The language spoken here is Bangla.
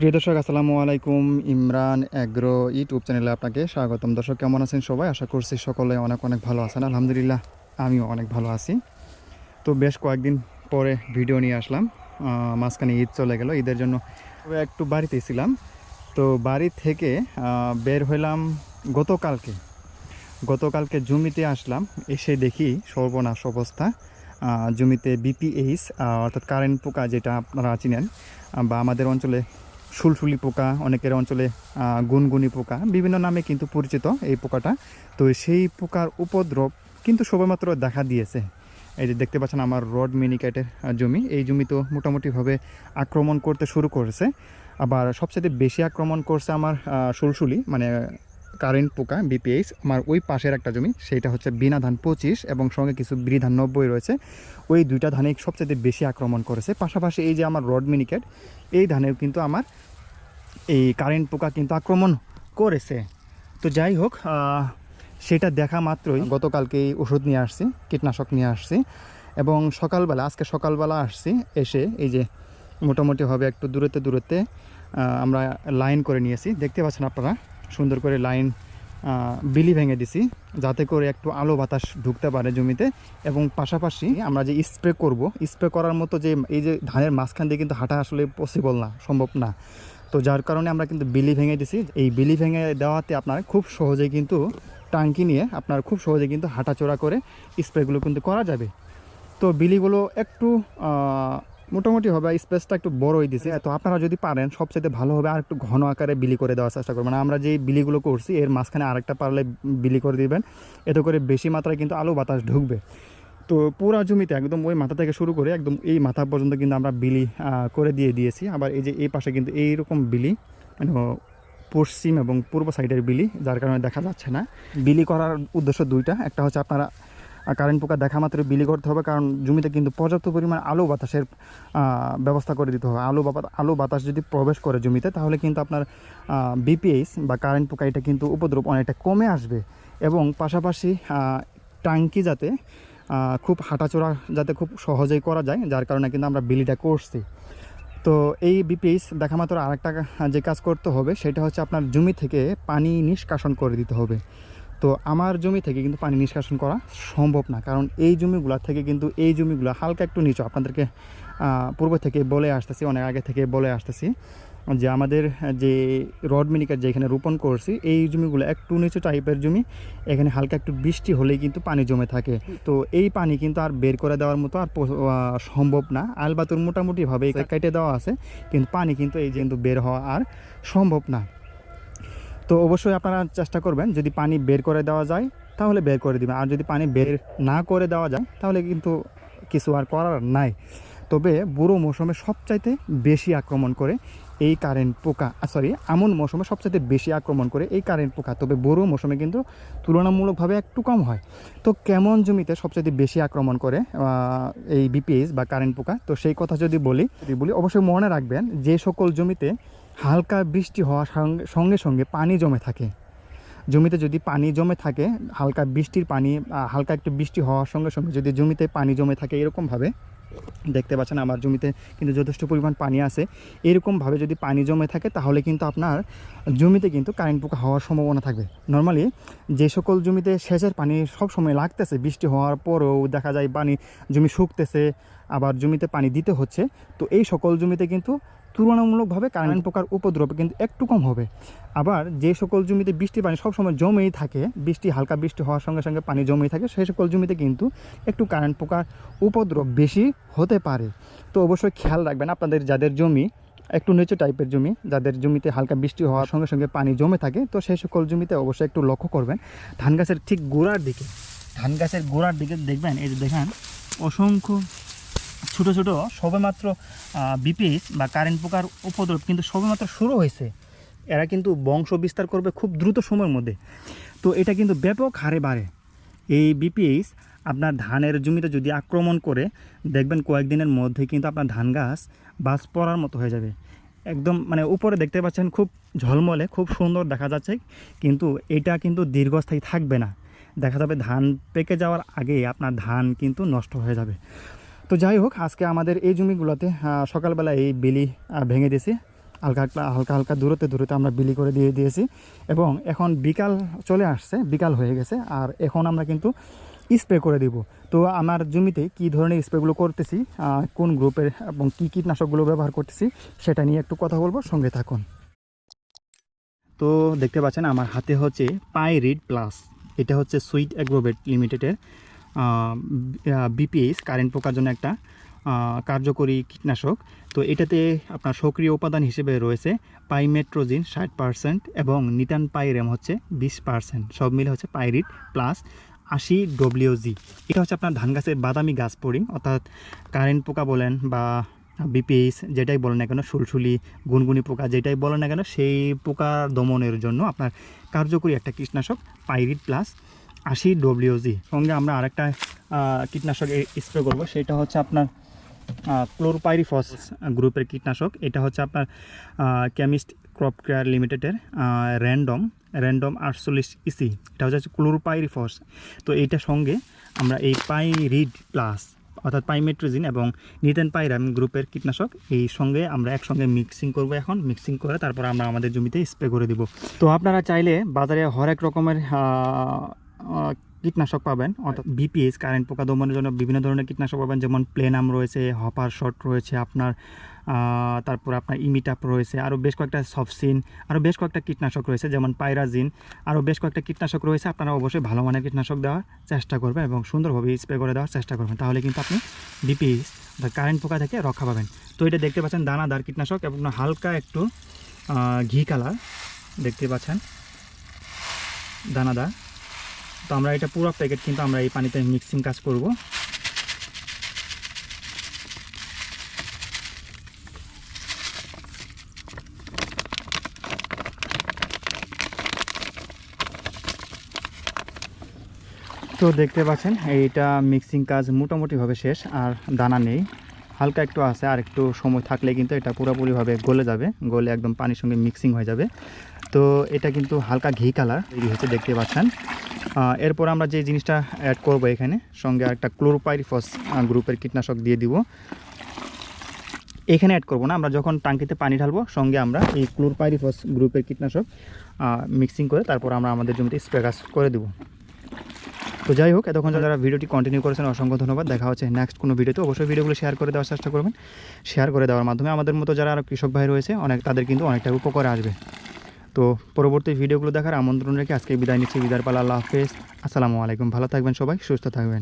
প্রিয় দর্শক আসসালামু আলাইকুম। ইমরান অ্যাগ্রো ইউটিউব চ্যানেলে আপনাকে স্বাগতম। দর্শক কেমন আছেন সবাই? আশা করছি সকলে অনেক অনেক ভালো আছেন। আলহামদুলিল্লাহ আমিও অনেক ভালো আছি। তো বেশ কয়েকদিন পরে ভিডিও নিয়ে আসলাম। মাঝখানে ঈদ চলে গেল, ঈদের জন্য একটু বাড়িতেই ছিলাম। তো বাড়ি থেকে বের হইলাম গতকালকে গতকালকে জমিতে আসলাম। এসে দেখি সর্বনাশ অবস্থা। জমিতে বিপিএইচ অর্থাৎ কারেন্ট পোকা, যেটা আপনারা চিনেন বা আমাদের অঞ্চলে শুলশুলি পোকা, অনেকের অঞ্চলে গুনগুনি পোকা, বিভিন্ন নামে কিন্তু পরিচিত এই পোকাটা। তো সেই পোকার উপদ্রব কিন্তু সবেমাত্র দেখা দিয়েছে। এই যে দেখতে পাচ্ছেন আমার রড মিনিকেটের জমি, এই জমি তো মোটামুটিভাবে আক্রমণ করতে শুরু করেছে। আবার সবচেয়ে বেশি আক্রমণ করছে আমার শুলশুলি মানে কারেন্ট পোকা বিপিএইচ। আমার ওই পাশের একটা জমি, সেইটা হচ্ছে বিনা ধান 25 এবং সঙ্গে কিছু ব্রি ধান 90 রয়েছে। ওই দুইটা ধানে সবচেয়ে বেশি আক্রমণ করেছে। পাশাপাশি এই যে আমার রড মিনিকেট, এই ধানেও কিন্তু আমার এই কারেন্ট পোকা কিন্তু আক্রমণ করেছে। তো যাই হোক, সেটা দেখা মাত্রই গতকালকেই ওষুধ নিয়ে আসছি, কীটনাশক নিয়ে আসছি। এবং আজকে সকালবেলা আসছি, এসে এই যে মোটামুটিভাবে একটু দূরত্বে আমরা লাইন করে নিয়েছি। দেখতে পাচ্ছেন আপনারা, সুন্দর করে লাইন বিলি ভেঙে দিছি, যাতে করে একটু আলো বাতাস ঢুকতে পারে জমিতে। এবং পাশাপাশি আমরা যে স্প্রে করার মতো যে এই যে ধানের মাঝখান দিয়ে কিন্তু হাঁটা আসলে পসিবল না, সম্ভব না। তো যার কারণে আমরা কিন্তু বিলি ভেঙে দিছি। এই বিলি ভেঙে দেওয়াতে আপনার খুব সহজেই কিন্তু টাঙ্কি নিয়ে আপনার খুব সহজে কিন্তু হাঁটাচড়া করে স্প্রেগুলো কিন্তু করা যাবে। তো বিলিগুলো একটু মোটামুটি হবে, স্পেসটা একটু বড়ই দিছে। তো আপনারা যদি পারেন সবচেয়ে ভালো হবে আর একটু ঘন আকারে বিলি করে দেওয়ার চেষ্টা করবেন। আমরা যেই বিলিগুলো করছি এর মাঝখানে আরেকটা পারলে বিলি করে দিবেন, এতে করে বেশি মাত্রায় কিন্তু আলো বাতাস ঢুকবে। তো পুরা জমিতে একদম ওই মাথা থেকে শুরু করে একদম এই মাথা পর্যন্ত কিন্তু আমরা বিলি করে দিয়েছি। আবার এই যে এই পাশে কিন্তু এইরকম বিলি, মানে পশ্চিম এবং পূর্ব সাইডের বিলি, যার কারণে দেখা যাচ্ছে না। বিলি করার উদ্দেশ্য দুইটা, একটা হচ্ছে আপনারা কারেন্ট পোকা দেখা মাত্র বিলি করতে হবে, কারণ জমিতে কিন্তু পর্যাপ্ত পরিমাণ আলো বাতাসের ব্যবস্থা করে দিতে হবে। আলো বাতাস যদি প্রবেশ করে জমিতে, তাহলে কিন্তু আপনার বিপিএইচ বা কারেন্ট পোকা এটা কিন্তু উপদ্রব অনেকটা কমে আসবে। এবং পাশাপাশি টাঙ্কি যাতে খুব হাঁটাচড়া যাতে খুব সহজেই করা যায়, যার কারণে কিন্তু আমরা বিলিটা করছি। তো এই বিপিএইচ দেখা মাত্র আরেকটা যে কাজ করতে হবে, সেটা হচ্ছে আপনার জমি থেকে পানি নিষ্কাশন করে দিতে হবে। তো আমার জমি থেকে কিন্তু পানি নিষ্কাশন করা সম্ভব না, কারণ এই জমিগুলো হালকা একটু নিচু। আপনাদেরকে পূর্ব থেকে বলে আসতেছি, অনেক আগে থেকে বলে আসতেছি যে আমাদের যে রড মিনিকেট যেখানে রোপণ করছি, এই জমিগুলো একটু নিচু টাইপের জমি। এখানে হালকা একটু বৃষ্টি হলেই কিন্তু পানি জমে থাকে। তো এই পানি কিন্তু আর বের করে দেওয়ার মতো আর সম্ভব না। আলবাতুর মোটামুটিভাবে কেটে দেওয়া আছে, কিন্তু পানি কিন্তু এই যে কিন্তু বের হওয়া আর সম্ভব না। তো অবশ্যই আপনারা চেষ্টা করবেন, যদি পানি বের করে দেওয়া যায় তাহলে বের করে দিবেন, আর যদি পানি বের না করে দেওয়া যায় তাহলে কিন্তু কিছু আর করার নাই। তবে বুড়ো মৌসুমে সবচাইতে বেশি আক্রমণ করে এই কারেন্ট পোকা, আমন মৌসুমে সবচাইতে বেশি আক্রমণ করে এই কারেন্ট পোকা। তবে বুড়ো মৌসুমে কিন্তু তুলনামূলকভাবে একটু কম হয়। তো কেমন জমিতে সবচাইতে বেশি আক্রমণ করে এই বিপিএইচ বা কারেন্ট পোকা, তো সেই কথা যদি বলি অবশ্যই মনে রাখবেন, যে সকল জমিতে হালকা বৃষ্টি হওয়ার সঙ্গে সঙ্গে পানি জমে থাকে, জমিতে যদি পানি জমে থাকে, হালকা বৃষ্টির পানি, হালকা একটু বৃষ্টি হওয়ার সঙ্গে সঙ্গে যদি জমিতে পানি জমে থাকে, এরকমভাবে দেখতে পাচ্ছেন আমার জমিতে কিন্তু যথেষ্ট পরিমাণ পানি আছে, এরকমভাবে যদি পানি জমে থাকে তাহলে কিন্তু আপনার জমিতে কিন্তু কারেন্ট পোকা হওয়ার সম্ভাবনা থাকবে। নর্মালি যে সকল জমিতে সেচের পানি সব সময় লাগতেছে, বৃষ্টি হওয়ার পরেও দেখা যায় পানি জমি শুকতেছে, আবার জমিতে পানি দিতে হচ্ছে, তো এই সকল জমিতে কিন্তু তুলনামূলকভাবে কারেন্ট পোকার উপদ্রব কিন্তু একটু কম হবে। আবার যে সকল জমিতে বৃষ্টির পানি সবসময় জমেই থাকে, হালকা বৃষ্টি হওয়ার সঙ্গে সঙ্গে পানি জমেই থাকে, সেই সকল জমিতে কিন্তু একটু কারেন্ট পোকার উপদ্রব বেশি হতে পারে। তো অবশ্যই খেয়াল রাখবেন, আপনাদের যাদের জমি একটু নিচু টাইপের জমি, যাদের জমিতে হালকা বৃষ্টি হওয়ার সঙ্গে সঙ্গে পানি জমে থাকে, তো সেই সকল জমিতে অবশ্যই একটু লক্ষ্য করবেন। ধান গাছের ঠিক গোড়ার দিকে দেখবেন, এই যে দেখেন অসংখ্য ছোটো ছোটো সবেমাত্র বিপিএইচ বা কারেন্ট পোকার উপদ্রব কিন্তু সবেমাত্র শুরু হয়েছে। এরা কিন্তু বংশ বিস্তার করবে খুব দ্রুত সময়ের মধ্যে। তো এটা কিন্তু ব্যাপক হারে বাড়ে। এই বিপিএইচ আপনার ধানের জমিতে যদি আক্রমণ করে, দেখবেন কয়েকদিনের মধ্যে কিন্তু আপনার ধান গাছ বাজ পড়ার মতো হয়ে যাবে। একদম মানে উপরে দেখতে পাচ্ছেন খুব ঝলমলে, খুব সুন্দর দেখা যাচ্ছে, কিন্তু এটা কিন্তু দীর্ঘস্থায়ী থাকবে না। দেখা যাবে ধান পেকে যাওয়ার আগে আপনার ধান কিন্তু নষ্ট হয়ে যাবে। তো যাই হোক, আজকে আমাদের এই জমিগুলোতে সকালবেলা এই বেলি ভেঙে দিয়েছি। হালকা হালকা হালকা দূরত্বে দূরত্বে আমরা বিলি করে দিয়ে দিয়েছি। এবং এখন বিকাল চলে আসছে, বিকাল হয়ে গেছে, আর এখন আমরা কিন্তু স্প্রে করে দিব। তো আমার জমিতে কী ধরনের স্প্রেগুলো করতেছি, কোন গ্রুপের এবং কী কীটনাশকগুলো ব্যবহার করতেছি সেটা নিয়ে একটু কথা বলবো, সঙ্গে থাকুন। তো দেখতে পাচ্ছেন আমার হাতে হচ্ছে পাইরিড প্লাস, এটা হচ্ছে সুইট অ্যাগ্রোভেট লিমিটেডের বিপিএস কারেন্ট পোকার জন্য একটা কার্যকরী কীটনাশক। তো এটাতে আপনার সক্রিয় উপাদান হিসেবে রয়েছে পাইমেট্রোজিন 60% এবং নিটান পাইরেম হচ্ছে 20%, সব মিলে হচ্ছে পাইরিড প্লাস 80 WG। এটা হচ্ছে আপনার ধান গাছের বাদামি গাছ পড়ি, অর্থাৎ কারেন্ট পোকা বলেন বা বিপিএস যেটাই বলেন না কেন, সুলসুলি গুনগুনি পোকা যেটাই বলেন না কেন, সেই পোকা দমনের জন্য আপনার কার্যকরী একটা কীটনাশক পাইরিড প্লাস 80 WG। সঙ্গে আমরা আরেকটা কীটনাশক স্প্রে করবো, সেটা হচ্ছে আপনার ক্লোরোপাইরিফস গ্রুপের কীটনাশক। এটা হচ্ছে আপনার কেমিস্ট ক্রপ কেয়ার লিমিটেডের র্যান্ডম 48 EC। এটা হচ্ছে ক্লোরোপাইরিফস। তো এইটার সঙ্গে আমরা এই পাইরিড প্লাস অর্থাৎ পাইমেট্রোজিন এবং নিটেন পাইরাম গ্রুপের কীটনাশক এই সঙ্গে আমরা একসঙ্গে মিক্সিং করব। এখন মিক্সিং করে তারপর আমরা আমাদের জমিতে স্প্রে করে দিব। তো আপনারা চাইলে বাজারে হরেক রকমের কীটনাশক পাবেন, অর্থাৎ বিপিএস কারেন্ট পোকা দমনের জন্য বিভিন্ন ধরনের কীটনাশক পাবেন, যেমন প্লেনাম রয়েছে, হপার শট রয়েছে আপনার, তারপর আপনার ইমিটাপ রয়েছে, আরও বেশ কয়েকটা সফসিন, আরও বেশ কয়েকটা কীটনাশক রয়েছে যেমন পাইরাজিন, আরও বেশ কয়েকটা কীটনাশক রয়েছে। আপনারা অবশ্যই ভালো মানের কীটনাশক দেওয়ার চেষ্টা করবেন এবং সুন্দরভাবে স্প্রে করে দেওয়ার চেষ্টা করবেন, তাহলে কিন্তু আপনি বিপিএস বা কারেন্ট পোকা থেকে রক্ষা পাবেন। তো এটা দেখতে পাচ্ছেন দানাদার কীটনাশক এবং হালকা একটু ঘি কালার দেখতে পাচ্ছেন দানাদার। তো আমরা এটা পুরো প্যাকেট কিন্তু আমরা এই পানিতে মিক্সিং কাজ করব। তো দেখতে পাচ্ছেন এইটা মিক্সিং কাজ মোটামুটিভাবে শেষ, আর দানা নেই, হালকা একটু আছে, আর একটু সময় থাকলে কিন্তু এটা পুরোপুরিভাবে গলে যাবে, গলে একদম পানির সঙ্গে মিক্সিং হয়ে যাবে। তো এটা কিন্তু হালকা ঘি কালার তৈরি হয়েছে দেখতে পাচ্ছেন। এরপর আমরা যে জিনিসটা অ্যাড করব এখানে, সঙ্গে একটা ক্লোরোপাইরিফস গ্রুপের কীটনাশক দিয়ে দিব। এখানে অ্যাড করব না, আমরা যখন টাঙ্কিতে পানি ঢালবো সঙ্গে আমরা এই ক্লোরোপাইরিফস গ্রুপের কীটনাশক মিক্সিং করে তারপর আমরা আমাদের জমিতে স্প্রে কাজ করে দেবো। তো যাই হোক, এতক্ষণ যারা ভিডিওটি কন্টিনিউ করেছেন অসংখ্য ধন্যবাদ। দেখা হচ্ছে নেক্সট কোনো ভিডিওতে। অবশ্যই ভিডিওগুলো শেয়ার করে দেওয়ার চেষ্টা করবেন। শেয়ার করে দেওয়ার মাধ্যমে আমাদের মতো যারা আরও কৃষক ভাই রয়েছে তাদের কিন্তু অনেকটা উপকারে আসবে। তো পরবর্তী ভিডিওগুলো দেখার আমন্ত্রণ রেখে আজকে বিদায় নিচ্ছি। বিদায় পালা, আল্লাহ হাফেজ, আসসালামু আলাইকুম। ভালো থাকবেন সবাই, সুস্থ থাকবেন।